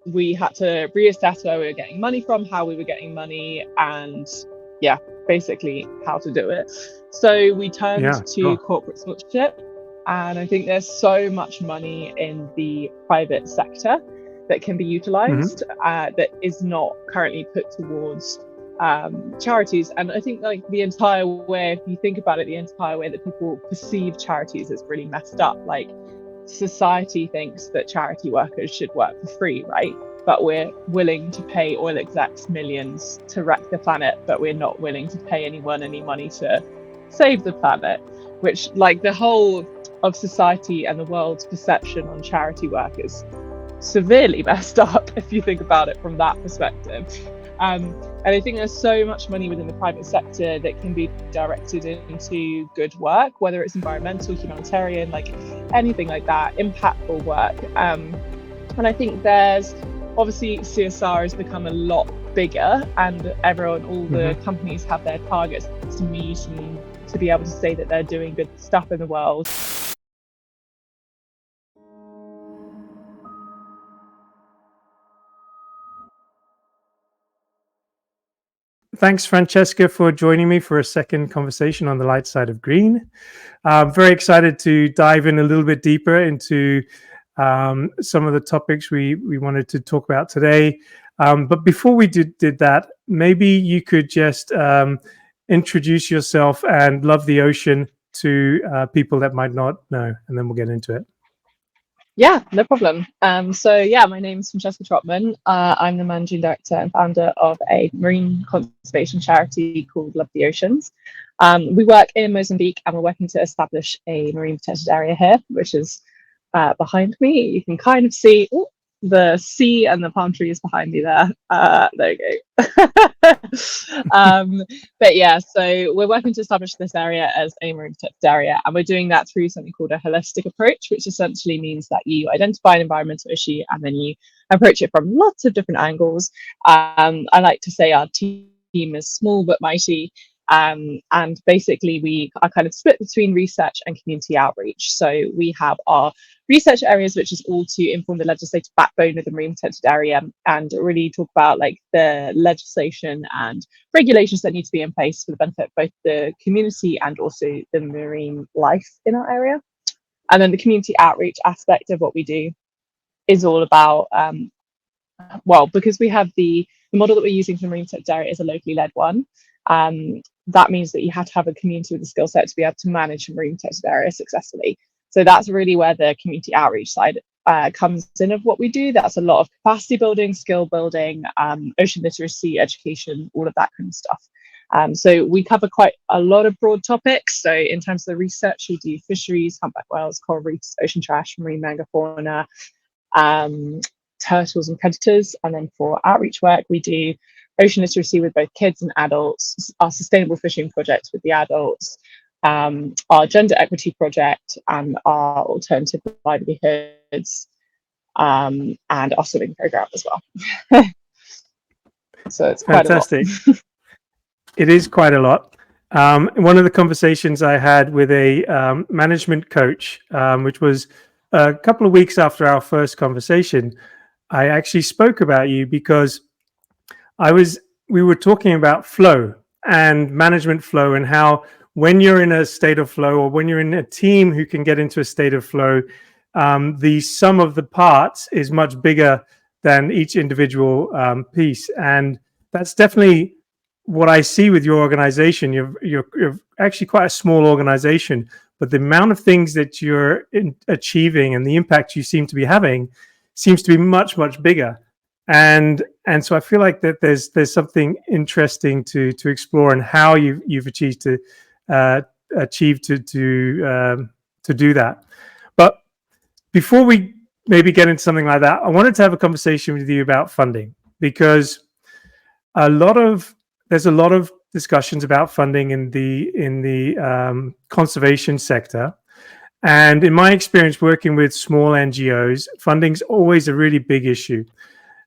we had to reassess where we were getting money from, how we were getting money, and yeah, basically how to do it. So we turned to corporate sponsorship, and I think there's so much money in the private sector that can be utilized that is not currently put towards charities. And I think like the entire way, if you think about it, the entire way that people perceive charities is really messed up. Like, society thinks that charity workers should work for free, right? But we're willing to pay oil execs millions to wreck the planet, but we're not willing to pay anyone any money to save the planet, which, like, the whole of society and the world's perception on charity work is severely messed up if you think about it from that perspective. And I think there's so much money within the private sector that can be directed into good work, whether it's environmental, humanitarian, like anything like that, impactful work. And I think there's obviously CSR has become a lot bigger, and all the companies have their targets to meet and to be able to say that they're doing good stuff in the world. Thanks, Francesca, for joining me for a second conversation on the light side of green. I'm very excited to dive in a little bit deeper into some of the topics we wanted to talk about today. But before we did that, maybe you could just introduce yourself and Love the Ocean to people that might not know, and then we'll get into it. Yeah, no problem. So yeah, my name is Francesca Trotman. I'm the managing director and founder of a marine conservation charity called Love the Oceans. We work in Mozambique, and we're working to establish a marine protected area here, which is behind me. You can kind of see the sea and the palm trees behind me there. There you go. But yeah, so we're working to establish this area as a marine protected area, and we're doing that through something called a holistic approach, which essentially means that you identify an environmental issue and then you approach it from lots of different angles. I like to say our team is small but mighty. And basically we are kind of split between research and community outreach. So we have our research areas, which is all to inform the legislative backbone of the marine protected area and really talk about like the legislation and regulations that need to be in place for the benefit of both the community and also the marine life in our area. And then the community outreach aspect of what we do is all about, because we have the model that we're using for the marine protected area is a locally led one. That means that you have to have a community with the skill set to be able to manage a marine protected area successfully. So that's really where the community outreach side comes in of what we do. That's a lot of capacity building, skill building, ocean literacy, education, all of that kind of stuff. So we cover quite a lot of broad topics. So in terms of the research, we do fisheries, humpback whales, coral reefs, ocean trash, marine megafauna, turtles and predators. And then for outreach work, we do ocean literacy with both kids and adults, our sustainable fishing project with the adults, our gender equity project, and our alternative livelihoods, and our swimming program as well. So it's quite fantastic. a lot. It is quite a lot. One of the conversations I had with a management coach, which was a couple of weeks after our first conversation, I actually spoke about you because we were talking about flow and management flow, and how when you're in a state of flow, or when you're in a team who can get into a state of flow, the sum of the parts is much bigger than each individual piece. And that's definitely what I see with your organization. You're actually quite a small organization, but the amount of things that you're achieving and the impact you seem to be having seems to be much, much bigger. And so I feel like that there's something interesting to explore, and how you've achieved to do that. But before we maybe get into something like that, I wanted to have a conversation with you about funding, because there's a lot of discussions about funding in the conservation sector. And in my experience working with small NGOs, funding's always a really big issue.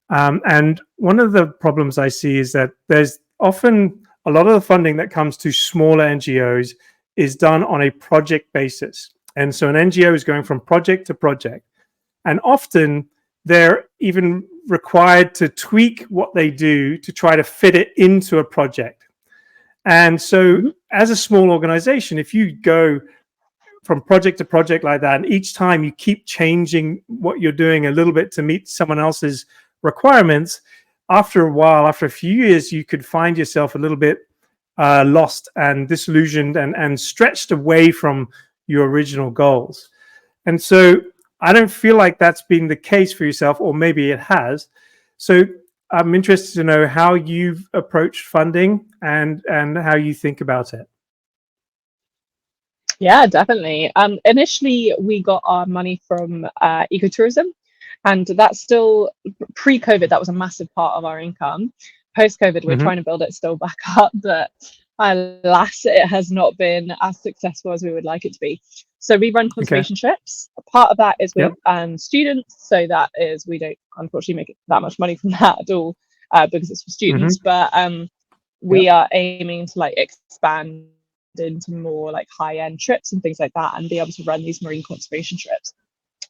And one of the problems I see is that there's often a lot of the funding that comes to smaller NGOs is done on a project basis. And so an NGO is going from project to project. And often they're even required to tweak what they do to try to fit it into a project. And so as a small organization, if you go from project to project like that, and each time you keep changing what you're doing a little bit to meet someone else's requirements, after a while, after a few years, you could find yourself a little bit lost and disillusioned and stretched away from your original goals. And so I don't feel like that's been the case for yourself, or maybe it has. So I'm interested to know how you've approached funding and how you think about it. Yeah, definitely. Initially, we got our money from ecotourism, and that's still pre-COVID. That was a massive part of our income. Post-COVID, we're trying to build it still back up, but alas, it has not been as successful as we would like it to be. So we run conservation trips. A part of that is with students, so that is, we don't unfortunately make that much money from that at all because it's for students. But we are aiming to like expand into more like high-end trips and things like that, and be able to run these marine conservation trips.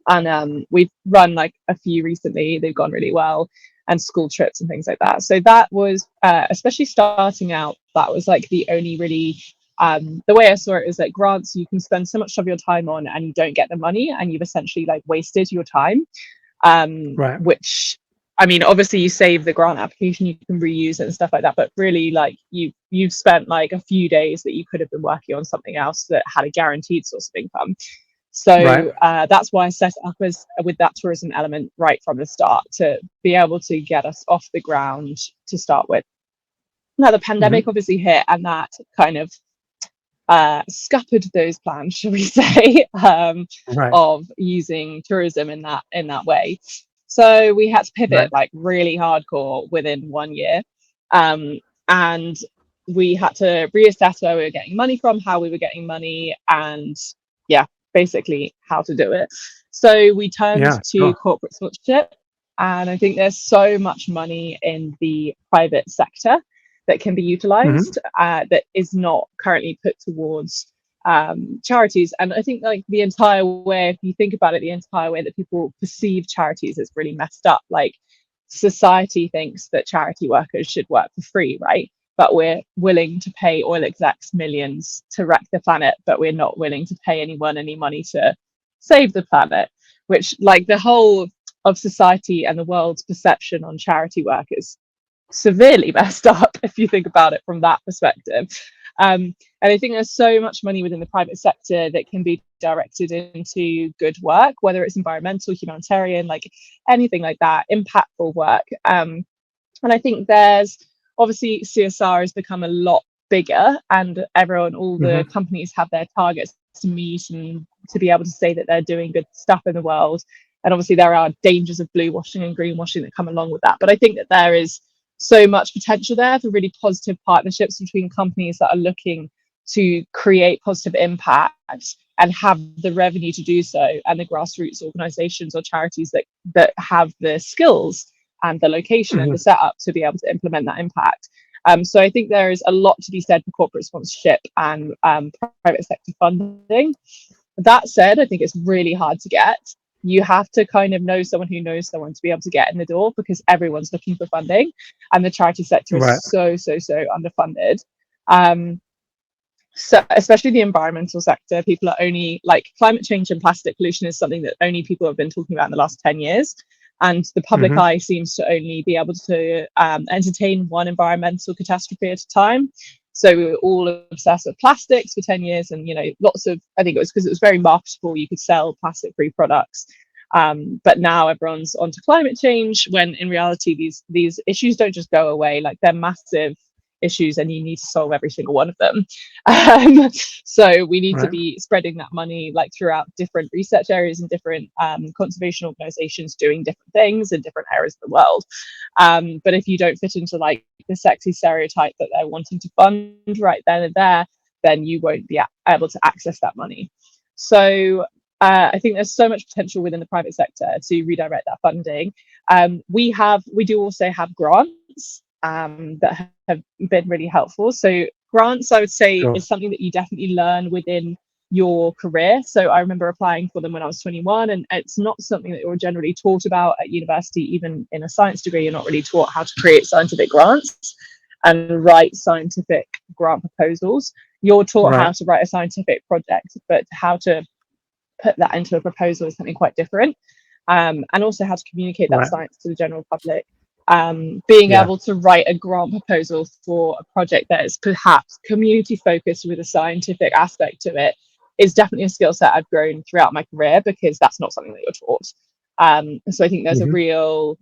And we've run like a few recently. They've gone really well, and school trips and things like that. So that was especially starting out, that was like the only really the way I saw it is that grants, you can spend so much of your time on and you don't get the money, and you've essentially like wasted your time, which, I mean, obviously you save the grant application, you can reuse it and stuff like that, but really like you've spent like a few days that you could have been working on something else that had a guaranteed source of income. So that's why I set it up as with that tourism element right from the start, to be able to get us off the ground to start with. Now the pandemic obviously hit, and that kind of scuppered those plans, shall we say, of using tourism in that way. So we had to pivot like really hardcore within 1 year, and we had to reassess where we were getting money from, how we were getting money, and basically how to do it. So we turned to corporate sponsorship, and I think there's so much money in the private sector that can be utilized that is not currently put towards charities. And I think like the entire way, if you think about it, the entire way that people perceive charities is really messed up. Like society thinks that charity workers should work for free, right? But we're willing to pay oil execs millions to wreck the planet, but we're not willing to pay anyone any money to save the planet, which like the whole of society and the world's perception on charity work is severely messed up if you think about it from that perspective. And I think there's so much money within the private sector that can be directed into good work, whether it's environmental, humanitarian, like anything like that, impactful work. And I think there's obviously CSR has become a lot bigger, and all the companies have their targets to meet and to be able to say that they're doing good stuff in the world. And obviously there are dangers of blue washing and greenwashing that come along with that. But I think that there is so much potential there for really positive partnerships between companies that are looking to create positive impact and have the revenue to do so, and the grassroots organizations or charities that have the skills and the location and the setup to be able to implement that impact. So I think there is a lot to be said for corporate sponsorship and private sector funding. That said, I think it's really hard to get. You have to kind of know someone who knows someone to be able to get in the door, because everyone's looking for funding, and the charity sector is so underfunded. So especially the environmental sector, people are only like, climate change and plastic pollution is something that only people have been talking about in the last 10 years. And the public eye seems to only be able to entertain one environmental catastrophe at a time. So we were all obsessed with plastics for 10 years, and lots of, I think it was because it was very marketable, you could sell plastic-free products. But now everyone's onto climate change, when in reality these issues don't just go away. Like, they're massive issues, and you need to solve every single one of them. So we need to be spreading that money like throughout different research areas and different conservation organizations doing different things in different areas of the world. But if you don't fit into like the sexy stereotype that they're wanting to fund right then and there, then you won't be able to access that money. So I think there's so much potential within the private sector to redirect that funding. We do also have grants that have been really helpful. So grants, I would say, is something that you definitely learn within your career. So I remember applying for them when I was 21, and it's not something that you're generally taught about at university. Even in a science degree, you're not really taught how to create scientific grants and write scientific grant proposals. You're taught how to write a scientific project, but how to put that into a proposal is something quite different. And also how to communicate that science to the general public. Being able to write a grant proposal for a project that is perhaps community focused with a scientific aspect to it is definitely a skill set I've grown throughout my career, because that's not something that you're taught. So I think there's a real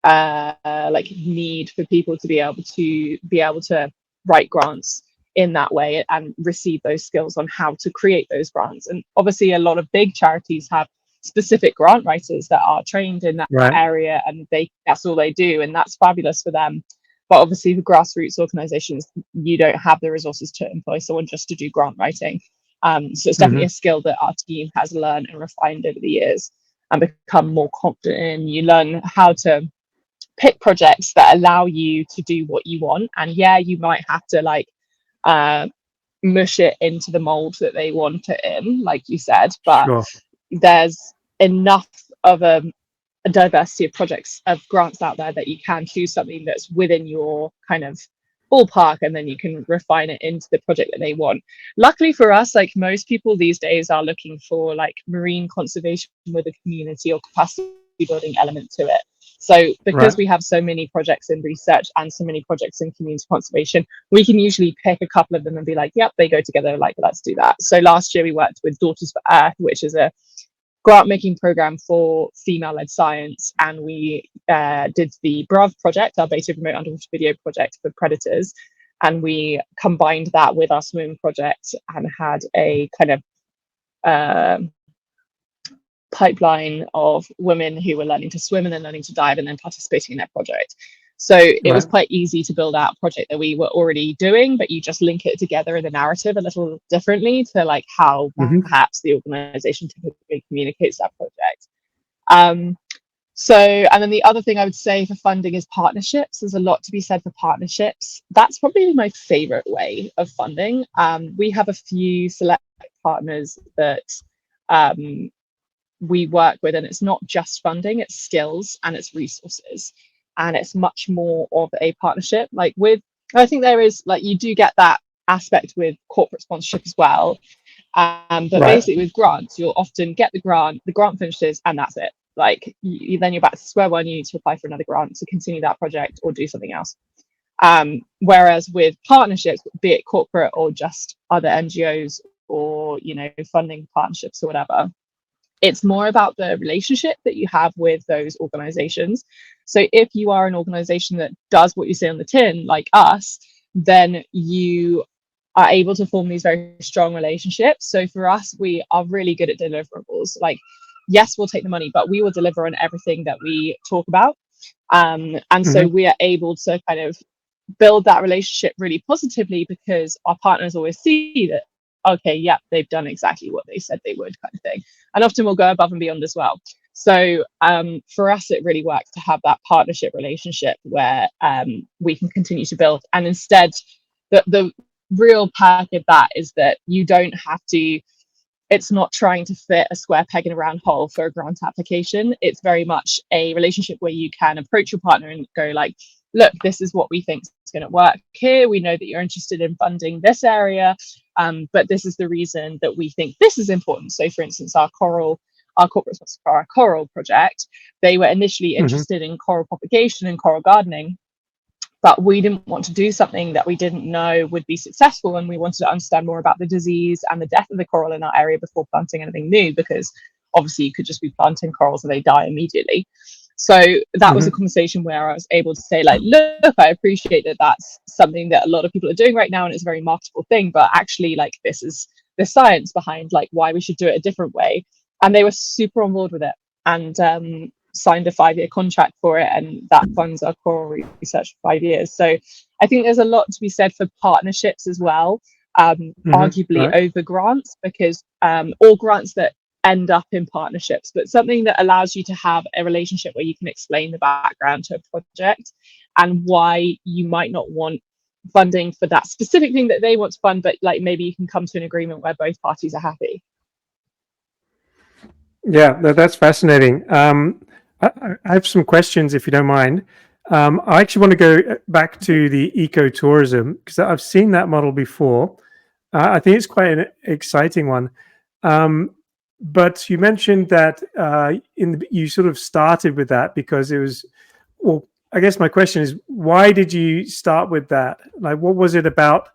like need for people to be able to write grants in that way and receive those skills on how to create those grants. And obviously a lot of big charities have specific grant writers that are trained in that area, and that's all they do, and that's fabulous for them. But obviously for grassroots organizations, you don't have the resources to employ someone just to do grant writing. So it's definitely a skill that our team has learned and refined over the years and become more confident in. You learn how to pick projects that allow you to do what you want, and you might have to like mush it into the mold that they want it in, like you said, but there's enough of a diversity of projects, of grants out there, that you can choose something that's within your kind of ballpark, and then you can refine it into the project that they want. Luckily for us, like most people these days are looking for like marine conservation with a community or capacity building element to it. So because we have so many projects in research and so many projects in community conservation, we can usually pick a couple of them and be like, yep, they go together, like let's do that. So last year we worked with Daughters for Earth, which is a grant making program for female-led science, and we did the BRAV project, our beta remote underwater video project for predators, and we combined that with our swimming project and had a kind of pipeline of women who were learning to swim and then learning to dive and then participating in their project. So it was quite easy to build out a project that we were already doing, but you just link it together in the narrative a little differently to like how perhaps the organization typically communicates that project. So, and then the other thing I would say for funding is partnerships. There's a lot to be said for partnerships. That's probably my favorite way of funding. We have a few select partners that we work with, and it's not just funding, it's skills and it's resources, and it's much more of a partnership. Like I think there is, like, you do get that aspect with corporate sponsorship as well, but basically with grants, you'll often get the grant finishes, and that's it. Like then you're back to square one. You need to apply for another grant to continue that project or do something else. Whereas with partnerships, be it corporate or just other NGOs or funding partnerships or whatever, it's more about the relationship that you have with those organizations. So if you are an organization that does what you say on the tin, like us, then you are able to form these very strong relationships. So for us, we are really good at deliverables. Like, yes, we'll take the money, but we will deliver on everything that we talk about. And so we are able to kind of build that relationship really positively, because our partners always see that, okay, yeah, they've done exactly what they said they would, kind of thing. And often we'll go above and beyond as well. So for us, it really works to have that partnership relationship where we can continue to build. And instead, the real perk of that is that you don't have to, it's not trying to fit a square peg in a round hole for a grant application. It's very much a relationship where you can approach your partner and go like, look, this is what we think is going to work here. We know that you're interested in funding this area, but this is the reason that we think this is important. So for instance, our corporate sponsor for our coral project, they were initially interested in coral propagation and coral gardening, but we didn't want to do something that we didn't know would be successful, and we wanted to understand more about the disease and the death of the coral in our area before planting anything new, because obviously you could just be planting corals and they die immediately. So that was a conversation where I was able to say, like, look, I appreciate that that's something that a lot of people are doing right now, and it's a very marketable thing, but actually, like, this is the science behind like why we should do it a different way. And they were super on board with it, and signed a 5-year contract for it, and that funds our coral research for 5 years. So I think there's a lot to be said for partnerships as well, arguably over grants, because all grants that end up in partnerships, but something that allows you to have a relationship where you can explain the background to a project and why you might not want funding for that specific thing that they want to fund, but like maybe you can come to an agreement where both parties are happy. Yeah, that's fascinating. I have some questions, if you don't mind. I actually want to go back to the ecotourism because I've seen that model before. I think it's quite an exciting one. But you mentioned that you sort of started with that because it was, well, I guess my question is, why did you start with that? Like, what was it about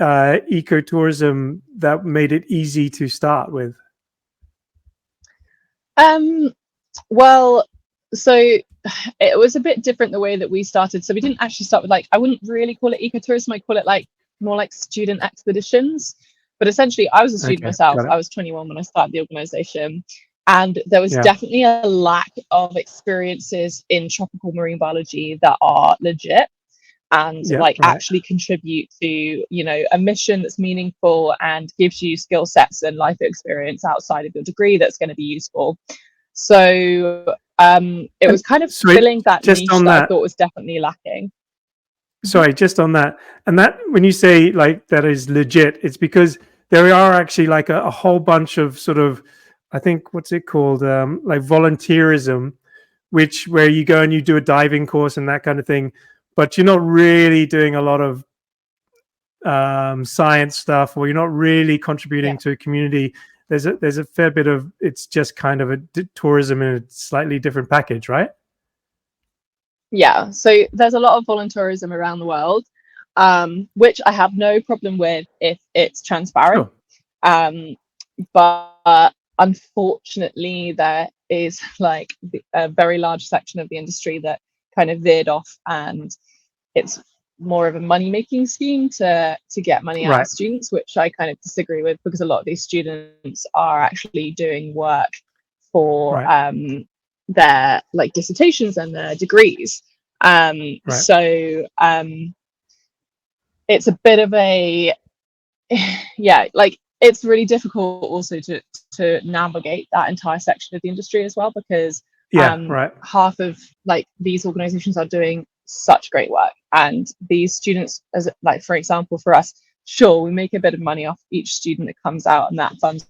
ecotourism that made it easy to start with? Well, so it was a bit different the way that we started. So we didn't actually start with, like, I wouldn't really call it ecotourism. I call it like more like student expeditions. But essentially, I was a student Okay, myself. got it. I was 21 when I started the organization. And there was Yeah, definitely a lack of experiences in tropical marine biology that are legit and yeah, like right, actually contribute to, you know, a mission that's meaningful and gives you skill sets and life experience outside of your degree that's going to be useful. So it and was kind of so filling that just niche on that I that, thought was definitely lacking. Mhm. sorry, just on that, and that when you say like that is legit, it's because there are actually like a whole bunch of sort of, I think, what's it called, like volunteerism, which where you go and you do a diving course and that kind of thing, but you're not really doing a lot of science stuff, or you're not really Yeah. contributing to a community. There's a fair bit of, it's just kind of a tourism in a slightly different package, right? Yeah. So there's a lot of volunteerism around the world, which I have no problem with if it's transparent. Sure. Um, but unfortunately, there is like a very large section of the industry that kind of veered off, and it's more of a money making scheme to get money out Right, of students, which I kind of disagree with, because a lot of these students are actually doing work for right, their like dissertations and their degrees. right. It's a bit of a yeah, like it's really difficult also to navigate that entire section of the industry as well, because Yeah, right, half of like these organizations are doing such great work, and these students, as like for example for us, sure, we make a bit of money off each student that comes out, and that funds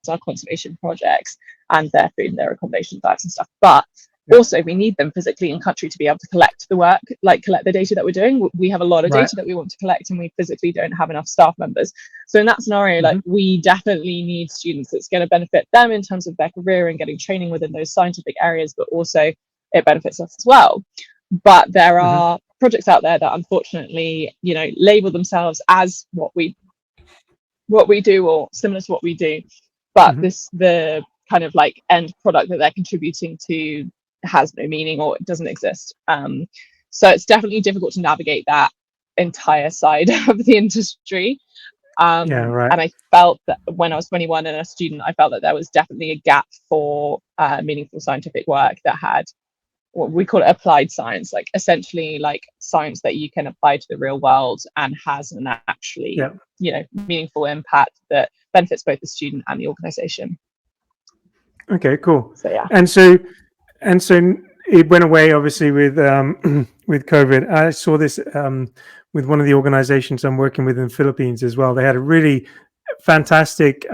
our conservation projects and their food and their accommodation diets and stuff, but yeah, also we need them physically in country to be able to collect the work, like collect the data that we're doing. We have a lot of right. data that we want to collect, and we physically don't have enough staff members. So in that scenario, like Hmm. we definitely need students that's going to benefit them in terms of their career and getting training within those scientific areas, but also it benefits us as well. But there Hmm. are projects out there that unfortunately, you know, label themselves as what we do or similar to what we do, but Hmm. the kind of like end product that they're contributing to has no meaning or it doesn't exist. So it's definitely difficult to navigate that entire side of the industry. Yeah, right. And I felt that when I was 21 and a student, I felt that there was definitely a gap for meaningful scientific work that had what we call it applied science, like essentially like science that you can apply to the real world and has an actually, Yeah. you know, meaningful impact that benefits both the student and the organization. Okay, cool. So yeah. And so and so it went away obviously with with COVID. I saw this with one of the organizations I'm working with in the Philippines as well. They had a really fantastic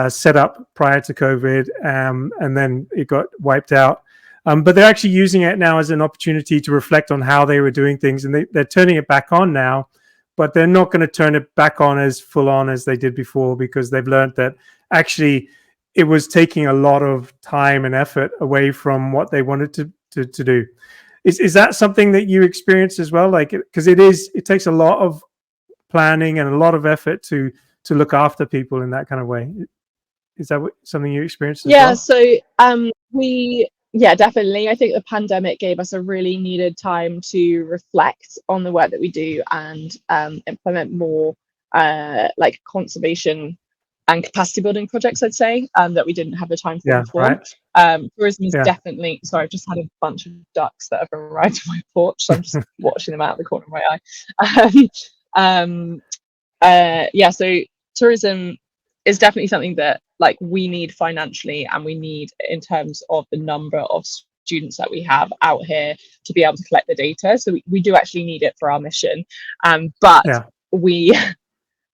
setup prior to COVID, and then it got wiped out. But they're actually using it now as an opportunity to reflect on how they were doing things, and they're turning it back on now. But they're not going to turn it back on as full on as they did before, because they've learned that actually it was taking a lot of time and effort away from what they wanted to do. Is that something that you experienced as well? Like, because it takes a lot of planning and a lot of effort to look after people in that kind of way. Is that something you experienced as Yeah, well? so yeah, definitely. I think the pandemic gave us a really needed time to reflect on the work that we do and implement more like conservation and capacity building projects, I'd say, that we didn't have the time for Yeah, before. right. Tourism is Yeah. definitely, sorry, I've just had a bunch of ducks that have arrived at my porch, so I'm just watching them out of the corner of my eye. um, yeah, so tourism is definitely something that like we need financially, and we need in terms of the number of students that we have out here to be able to collect the data. So we do actually need it for our mission. But Yeah. we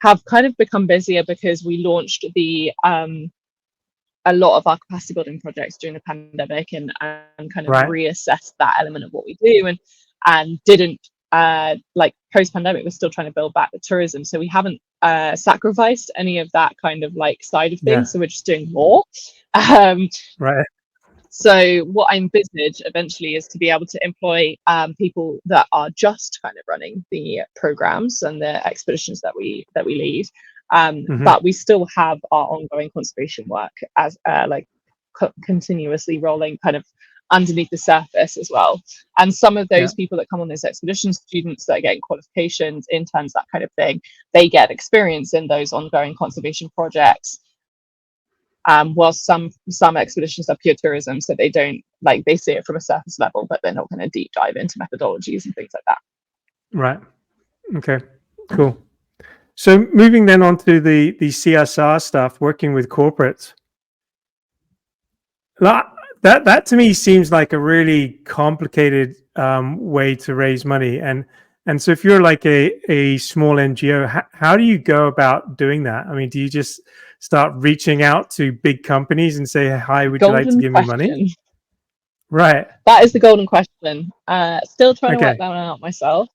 have kind of become busier because we launched a lot of our capacity building projects during the pandemic, and kind of Right. reassessed that element of what we do, and didn't like post pandemic, we're still trying to build back the tourism, so we haven't sacrificed any of that kind of like side of Yeah. things, so we're just doing more. um, Right. so what I envisage eventually is to be able to employ people that are just kind of running the programs and the expeditions that we lead, but we still have our ongoing conservation work as like continuously rolling kind of underneath the surface as well. And some of those people that come on those expeditions, students that are getting qualifications, interns, that kind of thing, they get experience in those ongoing conservation projects. While some expeditions are pure tourism, so they don't, like, they see it from a surface level, but they're not going to deep dive into methodologies and things like that. Right. Okay. Cool. So moving then on to the CSR stuff, working with corporates. That to me seems like a really complicated way to raise money, and so if you're like a small NGO, how do you go about doing that? I mean, do you just start reaching out to big companies and say, "Hi, would you like to Golden give me money?" question. Right. That is the golden question. Still trying to work Okay. that one out myself.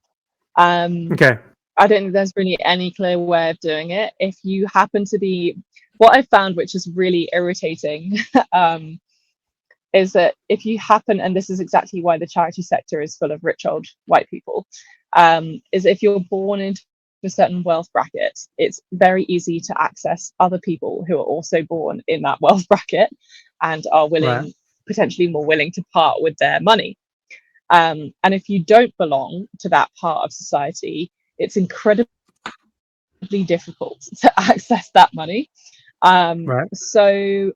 Okay. I don't think there's really any clear way of doing it. If you happen to be, what I found, which is really irritating, is that if you happen, and this is exactly why the charity sector is full of rich old white people, is if you're born into a certain wealth bracket, it's very easy to access other people who are also born in that wealth bracket and are willing, Right. potentially more willing to part with their money. And if you don't belong to that part of society, it's incredibly difficult to access that money. Right. So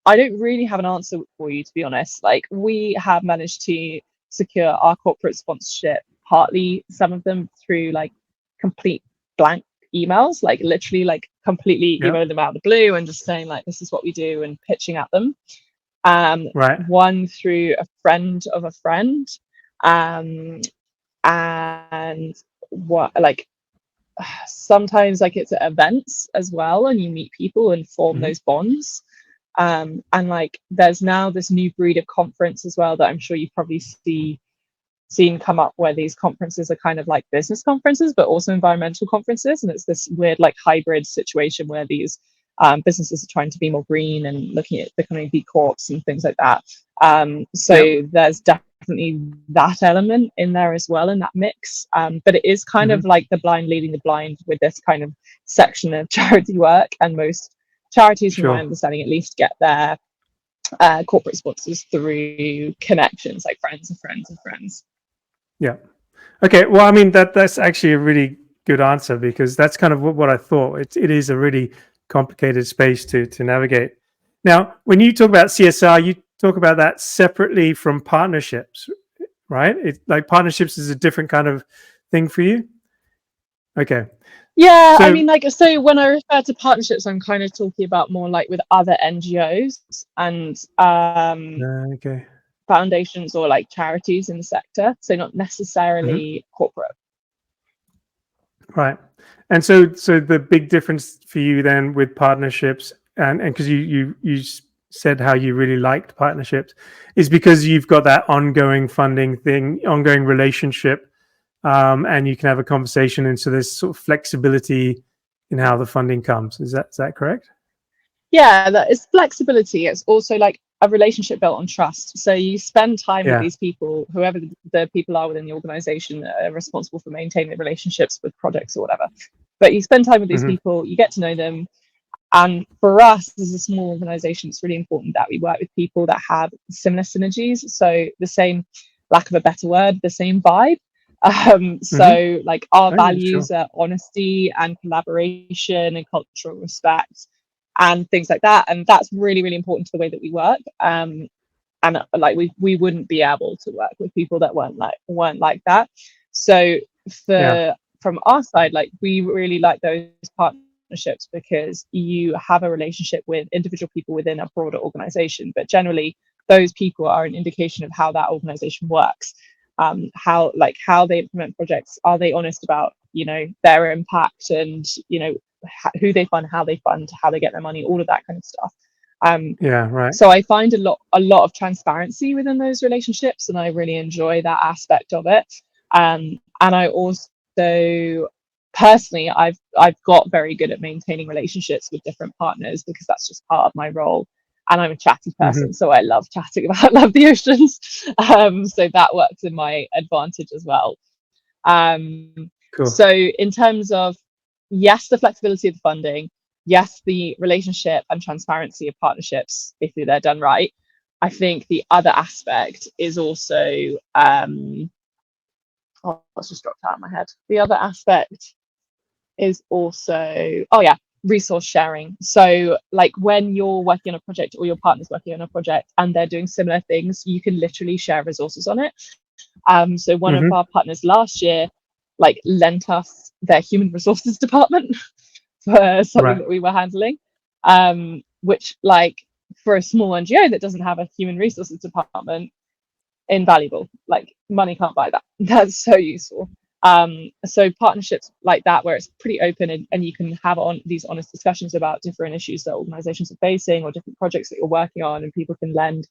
I don't really have an answer for you, to be honest. Like, we have managed to secure our corporate sponsorship, partly some of them through like complete blank emails, like literally like completely Yeah. emailing them out of the blue and just saying like, this is what we do, and pitching at them. Right. One through a friend of a friend, and what, like, sometimes like it's at events as well, and you meet people and form those bonds. And like, there's now this new breed of conference as well that I'm sure you've probably seen come up, where these conferences are kind of like business conferences but also environmental conferences, and it's this weird like hybrid situation where these businesses are trying to be more green and looking at becoming B Corps and things like that. So there's definitely that element in there as well, in that mix, but it is kind of like the blind leading the blind with this kind of section of charity work, and most charities, from my understanding at least, get their corporate sponsors through connections, like friends of friends of friends. Yeah. Okay. Well, I mean, that's actually a really good answer, because that's kind of what I thought. It is a really complicated space to navigate. Now, when you talk about CSR, you talk about that separately from partnerships, right? It's like partnerships is a different kind of thing for you. Okay. Yeah, so, I mean, like, so when I refer to partnerships, I'm kind of talking about more like with other NGOs and okay, foundations or like charities in the sector, so not necessarily corporate. Right. And so the big difference for you then with partnerships, and because you said how you really liked partnerships, is because you've got that ongoing funding thing, ongoing relationship, and you can have a conversation, and so there's sort of flexibility in how the funding comes. Is that correct? Yeah, that is flexibility. It's also like a relationship built on trust. So you spend time with these people, whoever the people are within the organization that are responsible for maintaining the relationships with projects or whatever. But you spend time with these people, you get to know them. And for us, as a small organization, it's really important that we work with people that have similar synergies. So the same, lack of a better word, the same vibe. So like our values are honesty and collaboration and cultural respect and things like that. And that's really, really important to the way that we work. And like we wouldn't be able to work with people that weren't like that. So from our side, like, we really like those partnerships because you have a relationship with individual people within a broader organization, but generally those people are an indication of how that organization works. How they implement projects. Are they honest about, you know, their impact, and, you know, who they fund, how they fund, how they get their money, all of that kind of stuff. Yeah, right. So I find a lot of transparency within those relationships, and I really enjoy that aspect of it. And I also personally, I've got very good at maintaining relationships with different partners, because that's just part of my role. And I'm a chatty person, so I love chatting about love the oceans. So that works in my advantage as well. Cool. So in terms of, yes, the flexibility of the funding, yes, the relationship and transparency of partnerships, if they're done right, I think the other aspect is also, it's just dropped out of my head. The other aspect is also, oh yeah, resource sharing. So like when you're working on a project, or your partner's working on a project and they're doing similar things, you can literally share resources on it. So one of our partners last year like lent us their human resources department for something that we were handling, which, like, for a small NGO that doesn't have a human resources department, invaluable. Like, money can't buy that. That's so useful. So partnerships like that, where it's pretty open, and you can have these honest discussions about different issues that organizations are facing, or different projects that you're working on, and people can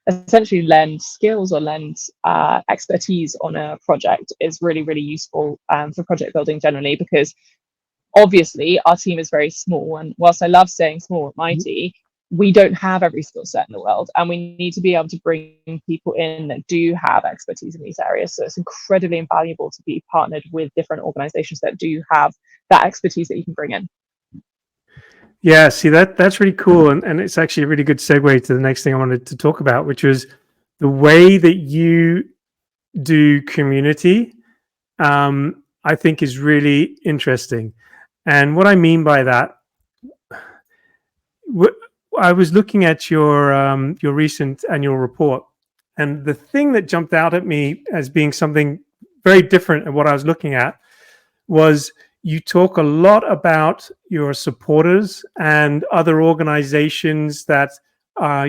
essentially lend skills or lend expertise on a project, is really, really useful for project building generally, because obviously our team is very small, and whilst I love saying small and mighty, we don't have every skill set in the world, and we need to be able to bring people in that do have expertise in these areas. So it's incredibly invaluable to be partnered with different organizations that do have that expertise that you can bring in. Yeah, see, that's really cool, and it's actually a really good segue to the next thing I wanted to talk about, which was the way that you do community. I think is really interesting, and what I mean by that, I was looking at your recent annual report, and the thing that jumped out at me as being something very different than what I was looking at was you talk a lot about your supporters and other organizations that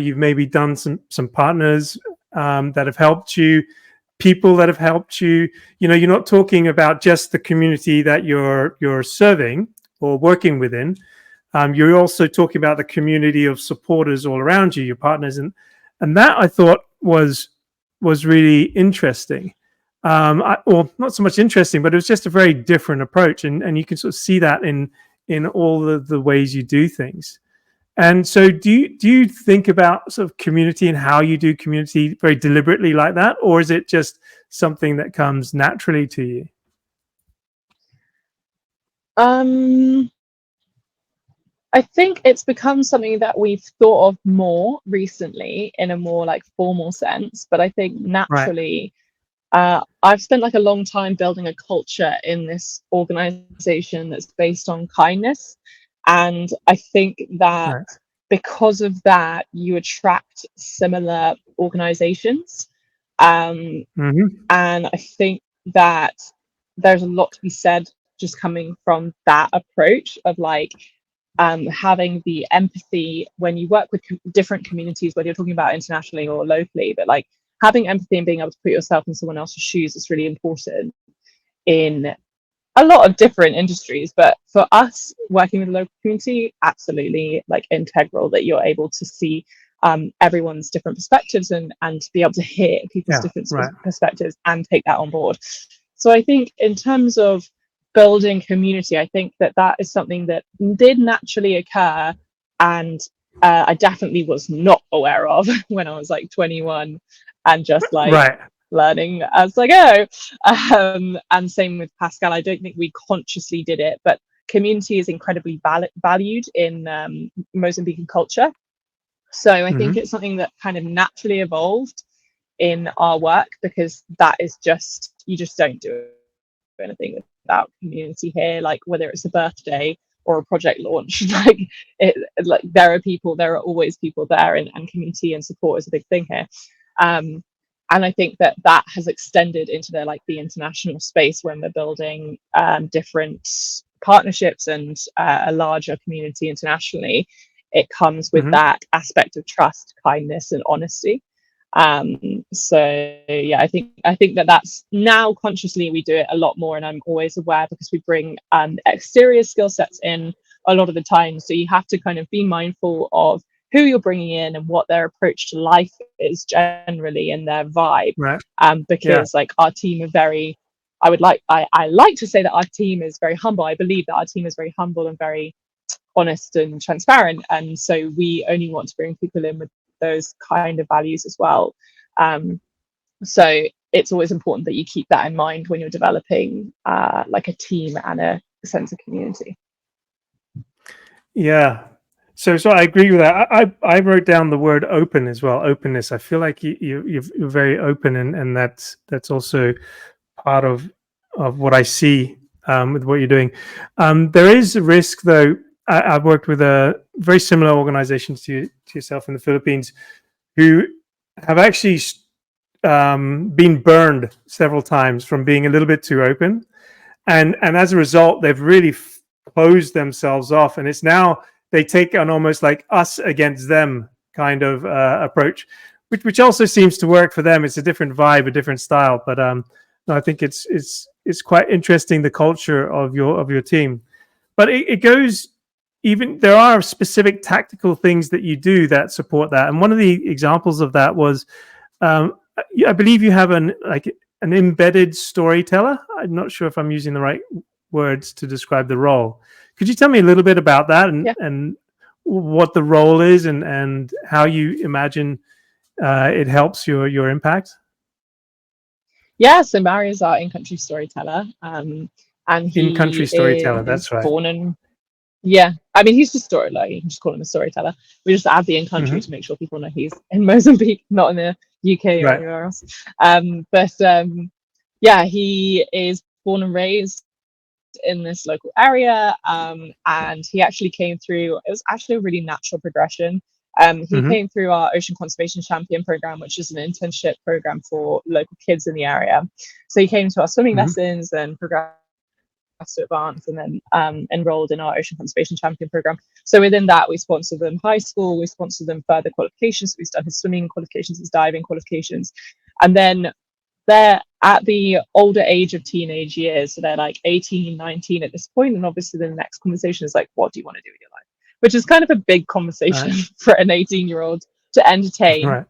you've maybe done some partners that have helped you, people that have helped you. You know, you're not talking about just the community that you're serving or working within. You're also talking about the community of supporters all around you, your partners, and that I thought was really interesting. Well, not so much interesting, but it was just a very different approach, and you can sort of see that in all the ways you do things. And so, do you think about sort of community and how you do community very deliberately like that, or is it just something that comes naturally to you? I think it's become something that we've thought of more recently in a more like formal sense, but I think naturally, I've spent like a long time building a culture in this organization that's based on kindness, and I think that because of that, you attract similar organizations, and I think that there's a lot to be said just coming from that approach of like having the empathy when you work with different communities, whether you're talking about internationally or locally, but like having empathy and being able to put yourself in someone else's shoes is really important in a lot of different industries. But for us working with the local community, absolutely like integral that you're able to see everyone's different perspectives and be able to hear people's different perspectives and take that on board. So I think in terms of building community, I think that is something that did naturally occur, and I definitely was not aware of when I was like 21 and just like learning as I go. And same with Pascal. I don't think we consciously did it, but community is incredibly valued in Mozambican culture. So I think it's something that kind of naturally evolved in our work, because that is just, you just don't do anything without community here, like whether it's a birthday or a project launch, like there are always people there, and community and support is a big thing here. And I think that has extended into the international space when we're building different partnerships and a larger community internationally. It comes with that aspect of trust, kindness, and honesty. So yeah, I think that that's now consciously we do it a lot more, and I'm always aware because we bring exterior skill sets in a lot of the time. So you have to kind of be mindful of who you're bringing in and what their approach to life is generally and their vibe. Right. Yeah. Because like our team are very, I like to say that our team is very humble. I believe that our team is very humble and very honest and transparent, and so we only want to bring people in with those kind of values as well. So it's always important that you keep that in mind when you're developing like a team and a sense of community. Yeah. So I agree with that. I wrote down the word open as well. Openness. I feel like you're very open, and that's also part of what I see with what you're doing. There is a risk, though. I've worked with a very similar organizations to yourself in the Philippines, who have actually been burned several times from being a little bit too open, and as a result, they've really closed themselves off, and it's now they take an almost like us against them kind of approach, which also seems to work for them. It's a different vibe, a different style, but no, I think it's quite interesting, the culture of your team. But it goes, even there are specific tactical things that you do that support that, and one of the examples of that was I believe you have an embedded storyteller. I'm not sure if I'm using the right words to describe the role. Could you tell me a little bit about that, and what the role is, and how you imagine it helps your impact? Yeah, so Marin is our in-country storyteller, and In-country he storyteller, is that's right. born in, yeah, I mean, he's just storyteller. You can just call him a storyteller. We just add the in-country to make sure people know he's in Mozambique, not in the UK or anywhere else. Yeah, he is born and raised in this local area, and he actually came through. It was actually a really natural progression. He came through our Ocean Conservation Champion program, which is an internship program for local kids in the area. So he came to our swimming lessons and progressed to advance, and then enrolled in our Ocean Conservation Champion program. So within that, we sponsor them high school, we sponsor them further qualifications. So he's done his swimming qualifications, his diving qualifications, and then they're at the older age of teenage years. So they're like 18, 19 at this point. And obviously the next conversation is like, what do you want to do with your life? Which is kind of a big conversation for an 18-year-old to entertain.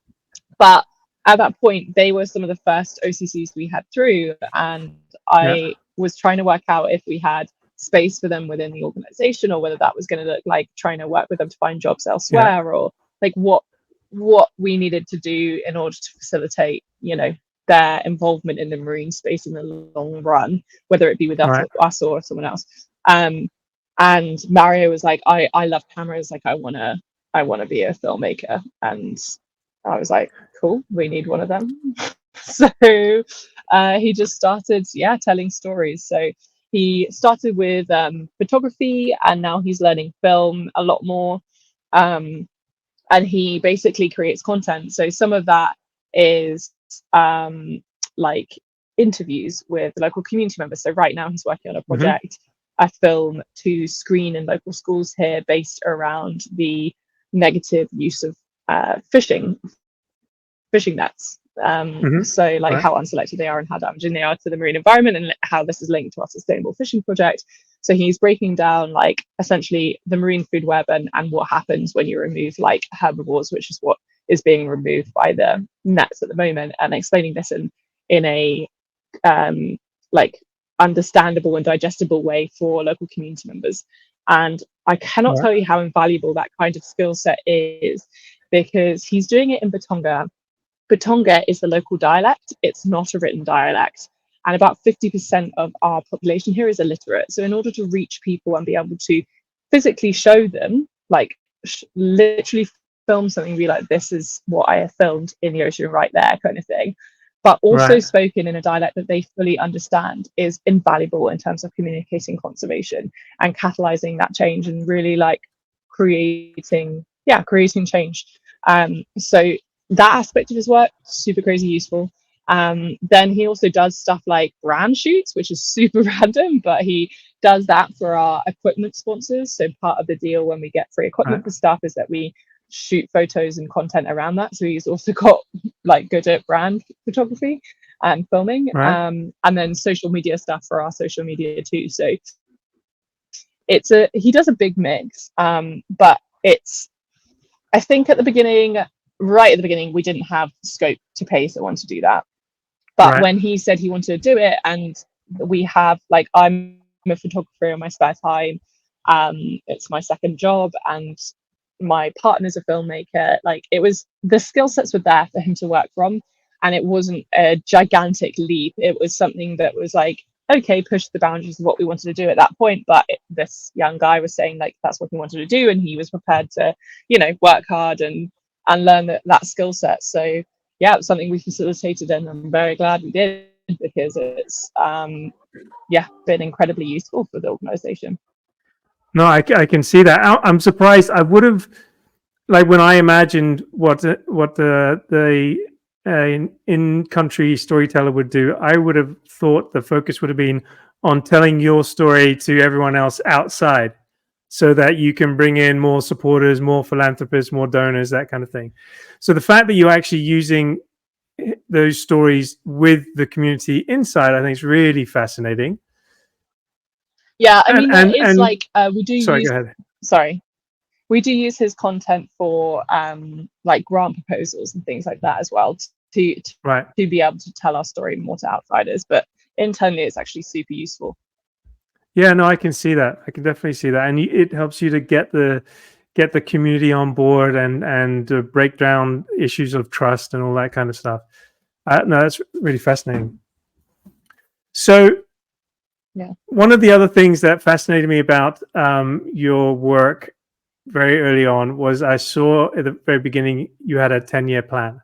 But at that point, they were some of the first OCCs we had through. And I was trying to work out if we had space for them within the organization, or whether that was going to look like trying to work with them to find jobs elsewhere, or like what we needed to do in order to facilitate, their involvement in the marine space in the long run, whether it be with us or someone else. And Mario was like, I love cameras, like I wanna be a filmmaker. And I was like, cool, we need one of them. So he just started telling stories. So he started with photography, and now he's learning film a lot more, and he basically creates content. So some of that is like interviews with local community members. So right now he's working on a project, a film to screen in local schools here, based around the negative use of fishing nets. So like how unselected they are and how damaging they are to the marine environment, and how this is linked to our sustainable fishing project. So he's breaking down like essentially the marine food web, and what happens when you remove like herbivores, which is what is being removed by the nets at the moment, and explaining this in a like understandable and digestible way for local community members. And I cannot tell you how invaluable that kind of skill set is, because he's doing it in Batonga. Batonga is the local dialect. It's not a written dialect. And about 50% of our population here is illiterate. So in order to reach people and be able to physically show them, like literally film something, be like, this is what I have filmed in the ocean right there, kind of thing, but also spoken in a dialect that they fully understand, is invaluable in terms of communicating conservation and catalyzing that change, and really like creating change. So that aspect of his work, super crazy useful. Then he also does stuff like brand shoots, which is super random, but he does that for our equipment sponsors. So part of the deal when we get free equipment for stuff is that we shoot photos and content around that. So he's also got like good at brand photography and filming, Right. and then social media stuff for our social media too. So he does a big mix, but I think at the beginning, right at the beginning, we didn't have scope to pay someone to do that. But Right. when he said he wanted to do it, and we have like, I'm a photographer in my spare time, it's my second job, and my partner's a filmmaker. Like, it was, the skill sets were there for him to work from, and it wasn't a gigantic leap. It was something that was like, okay, push the boundaries of what we wanted to do at that point. But this young guy was saying like that's what he wanted to do, and he was prepared to, work hard and learn that skill set. So yeah, it was something we facilitated, and I'm very glad we did, because it's been incredibly useful for the organization. No, I can see that. I'm surprised. I would have, like, when I imagined what the in-country storyteller would do, I would have thought the focus would have been on telling your story to everyone else outside, so that you can bring in more supporters, more philanthropists, more donors, that kind of thing. So the fact that you're actually using those stories with the community inside, I think is really fascinating. Yeah, I mean, there is And like, we do sorry, use, go ahead. sorry, we do use his content for like grant proposals and things like that as well, to Right. to be able to tell our story more to outsiders. But internally, it's actually super useful. Yeah, no, I can see that. I can definitely see that, and it helps you to get the community on board and break down issues of trust and all that kind of stuff. No, that's really fascinating. So, Yeah. one of the other things that fascinated me about your work very early on was I saw at the very beginning you had a 10-year plan.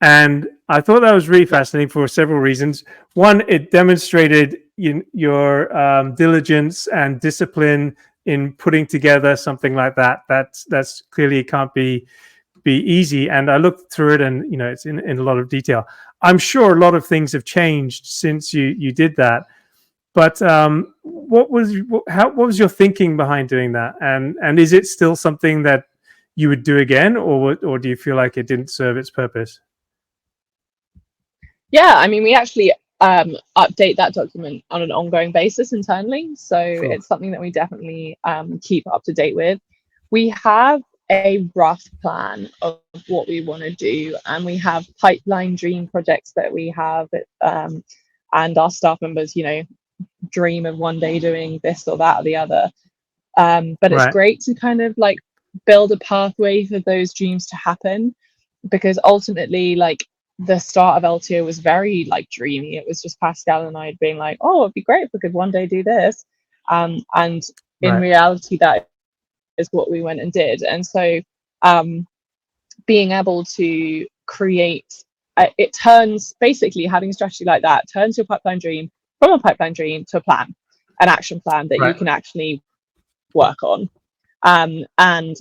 And I thought that was really fascinating for several reasons. One, it demonstrated your diligence and discipline in putting together something like that. That's clearly can't be easy. And I looked through it, and it's in a lot of detail. I'm sure a lot of things have changed since you did that. But what was your thinking behind doing that? And is it still something that you would do again, or do you feel like it didn't serve its purpose? Yeah, I mean, we actually update that document on an ongoing basis internally. So Cool. it's something that we definitely keep up to date with. We have a rough plan of what we want to do, and we have pipeline dream projects that we have, and our staff members, dream of one day doing this or that or the other. But it's Right. great to kind of like build a pathway for those dreams to happen, because ultimately, like, the start of LTO was very like dreamy. It was just Pascal and I being like, oh, it'd be great if we could one day do this. And in Right. reality, that is what we went and did. And so being able to create, it turns, basically having a strategy like that turns your pipeline dream from a pipeline dream to a plan, an action plan that you Right. can actually work on. And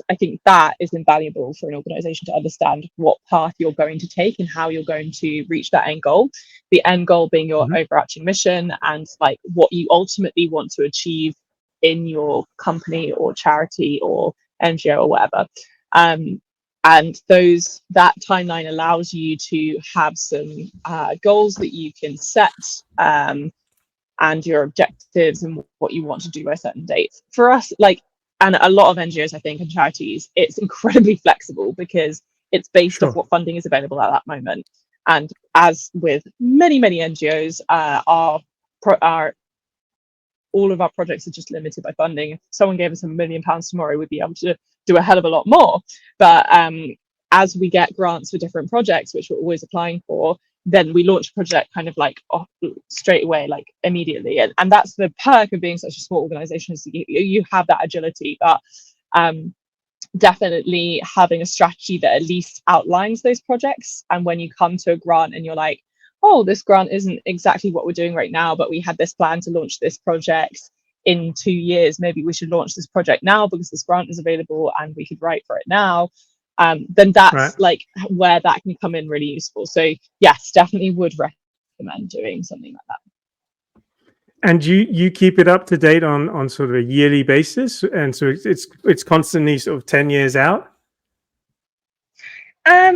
I think that is invaluable for an organization to understand what path you're going to take and how you're going to reach that end goal. The end goal being your overarching mission, and like what you ultimately want to achieve in your company or charity or NGO or whatever. And that timeline allows you to have some goals that you can set, and your objectives and what you want to do by certain dates. For us, like, and a lot of NGOs, I think, and charities, it's incredibly flexible because it's based off Sure. what funding is available at that moment. And as with many NGOs, all of our projects are just limited by funding. If someone gave us £1 million tomorrow, we'd be able to do a hell of a lot more. But as we get grants for different projects, which we're always applying for, then we launch a project kind of like straight away, like immediately. And that's the perk of being such a small organization, is you have that agility. But definitely having a strategy that at least outlines those projects. And when you come to a grant and you're like, oh, this grant isn't exactly what we're doing right now, but we had this plan to launch this project in 2 years, maybe we should launch this project now because this grant is available and we could write for it now. Then that's like where that can come in really useful. So yes, definitely would recommend doing something like that. And you keep it up to date on sort of a yearly basis, and so it's constantly sort of 10 years out?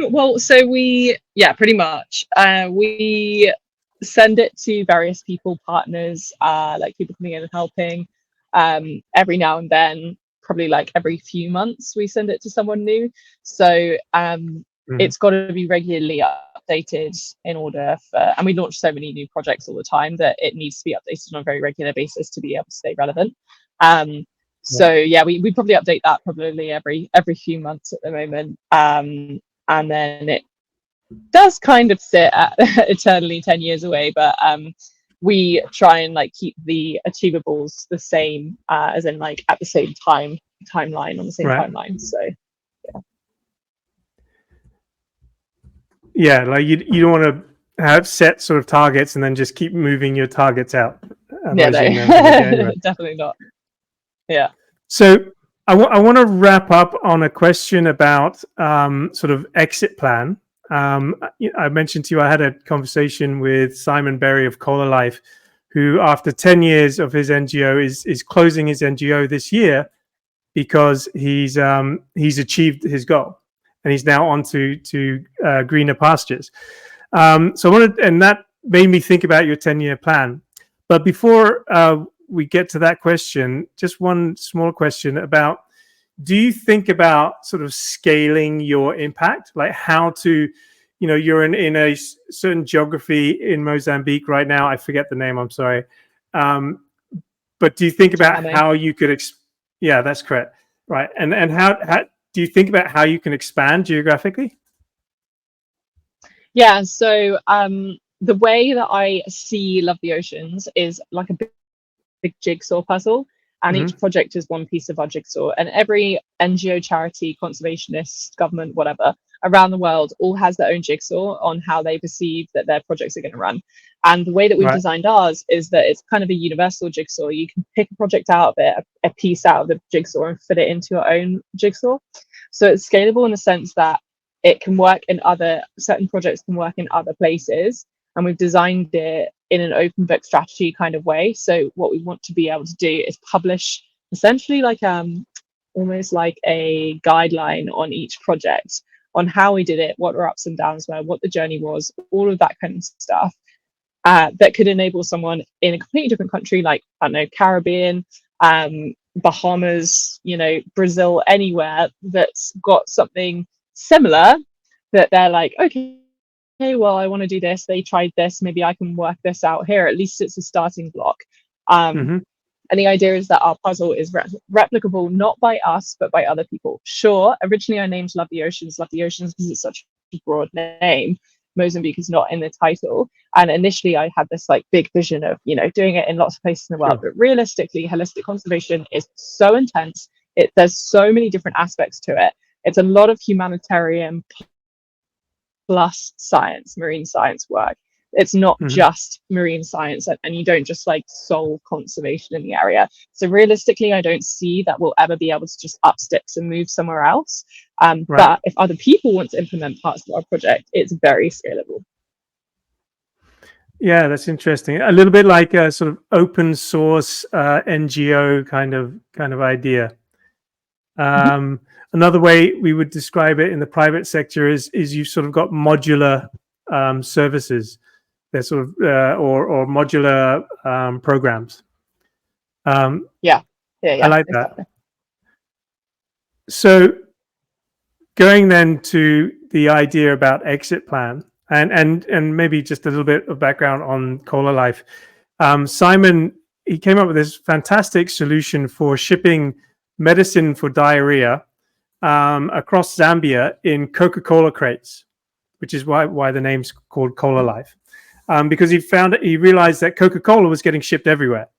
Well, so pretty much. We send it to various people, partners, like people coming in and helping. Every now and then, probably like every few months, we send it to someone new. So it's got to be regularly updated in order for, and we launch so many new projects all the time that it needs to be updated on a very regular basis to be able to stay relevant. So we probably update that probably every few months at the moment. And then it does kind of sit at eternally 10 years away, but we try and like keep the achievables the same, as in like at the same timeline on the same timeline. So like you don't want to have set sort of targets and then just keep moving your targets out. Definitely not. Yeah. So I want to wrap up on a question about sort of exit plan. I mentioned to you I had a conversation with Simon Berry of Cola Life, who after 10 years of his NGO is closing his NGO this year because he's achieved his goal and he's now on to greener pastures. And that made me think about your 10-year plan. But before we get to that question, just one small question about, do you think about sort of scaling your impact, like how to, you're in a certain geography in Mozambique right now, I forget the name, I'm sorry, but do you think about how you could that's correct, right? And how do you think about how you can expand geographically? So the way that I see Love the Oceans is like a big jigsaw puzzle, and each project is one piece of our jigsaw, and every NGO, charity, conservationist, government, whatever around the world all has their own jigsaw on how they perceive that their projects are going to run. And the way that we've designed ours is that it's kind of a universal jigsaw. You can pick a project out of it, a piece out of the jigsaw, and fit it into your own jigsaw. So it's scalable in the sense that it can work in certain projects can work in other places, and we've designed it in an open book strategy kind of way. So what we want to be able to do is publish essentially like almost like a guideline on each project, on how we did it, what our ups and downs were, what the journey was, all of that kind of stuff, that could enable someone in a completely different country, like, I don't know, Caribbean, Bahamas, Brazil, anywhere that's got something similar, that they're like, okay, well, I want to do this. They tried this. Maybe I can work this out here. At least it's a starting block. And the idea is that our puzzle is replicable, not by us, but by other people. Sure, originally I named Love the Oceans because it's such a broad name. Mozambique is not in the title. And initially I had this like big vision of, doing it in lots of places in the world. But realistically, holistic conservation is so intense. There's so many different aspects to it. It's a lot of humanitarian plus science, marine science work. It's not just marine science, and you don't just like solve conservation in the area. So realistically, I don't see that we'll ever be able to just up sticks and move somewhere else. But if other people want to implement parts of our project, it's very scalable. Yeah, that's interesting. A little bit like a sort of open source NGO kind of idea. Another way we would describe it in the private sector is you've sort of got modular services. They're sort of or modular programs. I like that. So going then to the idea about exit plan, and maybe just a little bit of background on Cola Life. Simon, he came up with this fantastic solution for shipping medicine for diarrhea across Zambia in Coca-Cola crates, which is why the name's called Cola Life. Because he realized that Coca-Cola was getting shipped everywhere.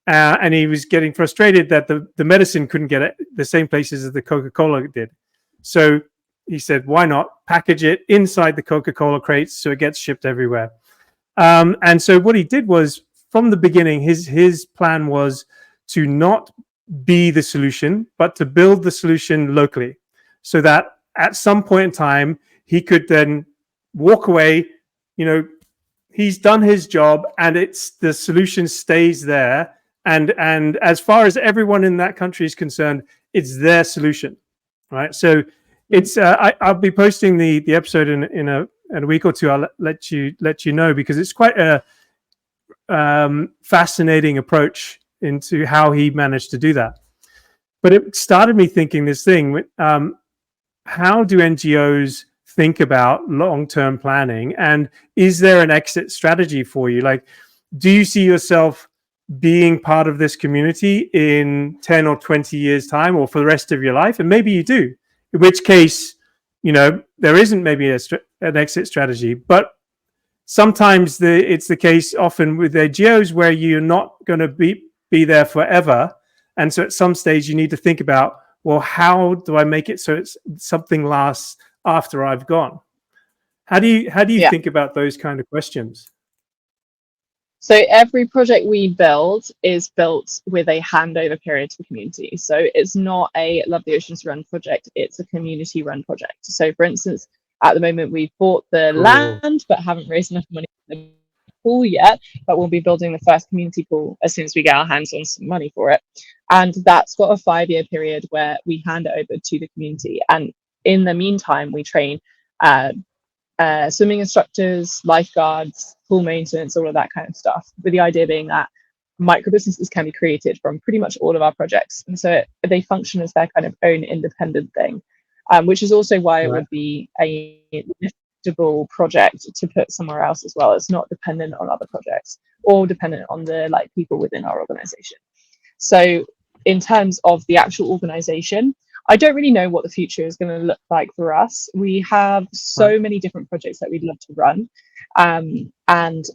And he was getting frustrated that the medicine couldn't get it the same places as the Coca-Cola did. So he said, why not package it inside the Coca-Cola crates so it gets shipped everywhere? And so what he did was, from the beginning, his plan was to not be the solution, but to build the solution locally, so that at some point in time, he could then walk away, he's done his job, and the solution stays there. And as far as everyone in that country is concerned, it's their solution, right? So it's I'll be posting the episode in a week or two. I'll let you know, because it's quite a fascinating approach into how he managed to do that. But it started me thinking this thing: how do NGOs think about long-term planning, and is there an exit strategy for you? Like, do you see yourself being part of this community in 10 or 20 years time, or for the rest of your life? And maybe you do, in which case, there isn't maybe an exit strategy. But sometimes it's the case often with NGOs where you're not going to be there forever. And so at some stage you need to think about, well, how do I make it so it's something lasts after I've gone? How do you think about those kind of questions? So every project we build is built with a handover period to the community. So it's not a Love the Oceans run project, it's a community run project. So for instance, at the moment we've bought the land but haven't raised enough money for the pool yet, but we'll be building the first community pool as soon as we get our hands on some money for it. And that's got a 5-year period where we hand it over to the community. And in the meantime, we train swimming instructors, lifeguards, pool maintenance, all of that kind of stuff, with the idea being that micro businesses can be created from pretty much all of our projects. And so they function as their kind of own independent thing, which is also why it would be a liftable project to put somewhere else as well. It's not dependent on other projects or dependent on the people within our organization. So in terms of the actual organization, I don't really know what the future is going to look like for us. We have so many different projects that we'd love to run. And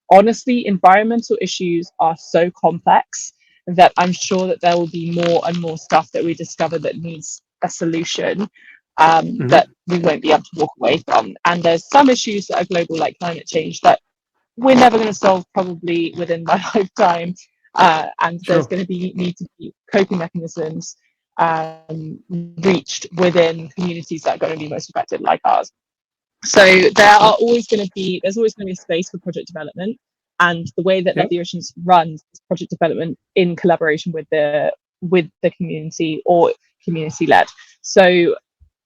honestly, environmental issues are so complex that I'm sure that there will be more and more stuff that we discover that needs a solution that we won't be able to walk away from. And there's some issues that are global, like climate change, that we're never going to solve probably within my lifetime. And there's going to need to be coping mechanisms reached within communities that are going to be most affected, like ours. So there's always going to be a space for project development, and the way that Love the Oceans runs is project development in collaboration with the community or community led. So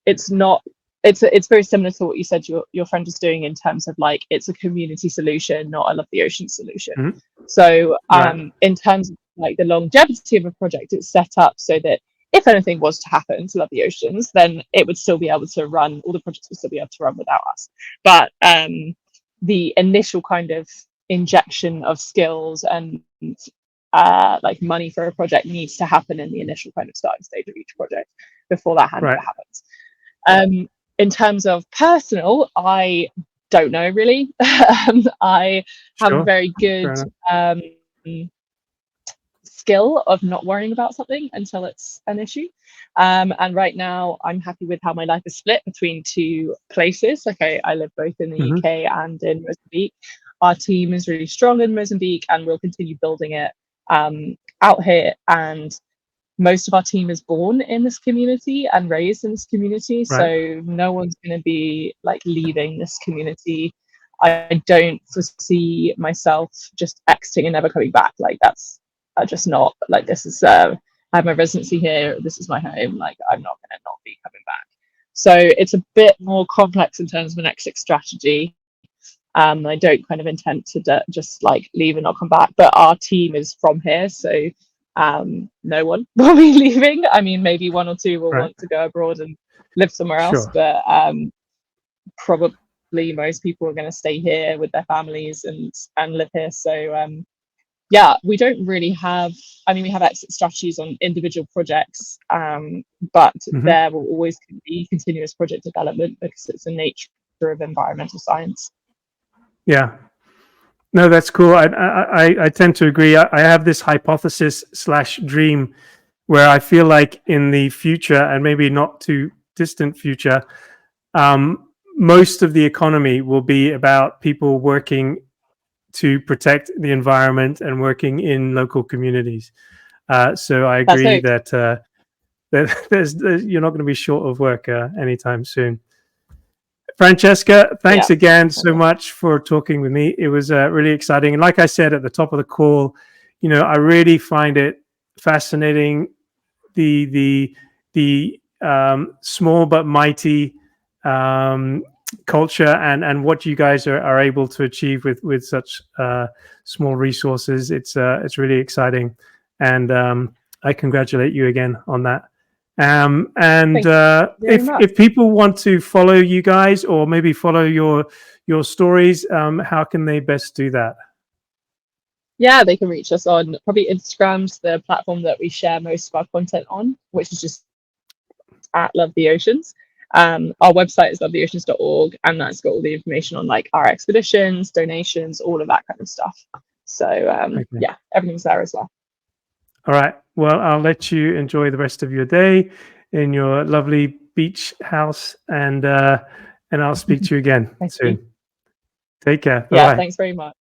it's very similar to what you said your friend is doing, in terms of it's a community solution, not a Love the Oceans solution. So in terms of the longevity of a project, it's set up so that if anything was to happen to Love the Oceans, then it would still be able to run, all the projects would still be able to run without us. But the initial kind of injection of skills and money for a project needs to happen in the initial kind of starting stage of each project before that handover happens. In terms of personal, I don't know really. I have a very good skill of not worrying about something until it's an issue. And right now I'm happy with how my life is split between 2 places. I live both in the UK and in Mozambique. Our team is really strong in Mozambique, and we'll continue building it out here. And most of our team is born in this community and raised in this community. So no one's going to be leaving this community. I don't foresee myself just exiting and never coming back. That's just not this is I have my residency here, this is my home, I'm not going to not be coming back. So it's a bit more complex in terms of an exit strategy. I don't kind of intend to just leave and not come back, but our team is from here, so no one will be leaving. I mean, maybe 1 or 2 will want to go abroad and live somewhere else, but probably most people are going to stay here with their families and live here. So we don't really have, we have exit strategies on individual projects, but there will always be continuous project development because it's the nature of environmental science. Yeah. No, that's cool. I tend to agree. I have this hypothesis / dream where I feel like in the future, and maybe not too distant future, most of the economy will be about people working to protect the environment and working in local communities. So I agree that you're not going to be short of work anytime soon. Francesca, thanks again so much for talking with me. It was really exciting. And like I said at the top of the call, I really find it fascinating, the small but mighty culture, and what you guys are able to achieve with such small resources. It's really exciting, and I congratulate you again on that. And if people want to follow you guys, or maybe follow your stories, how can they best do that? Yeah, they can reach us on probably Instagram's the platform that we share most of our content on, which is just at Love the Oceans. Our website is lovetheoceans.org, and that's got all the information on like our expeditions, donations, all of that kind of stuff. So okay. Yeah, everything's there as well. All right. Well, I'll let you enjoy the rest of your day in your lovely beach house, and I'll speak to you again soon. Take care. Yeah, thanks very much.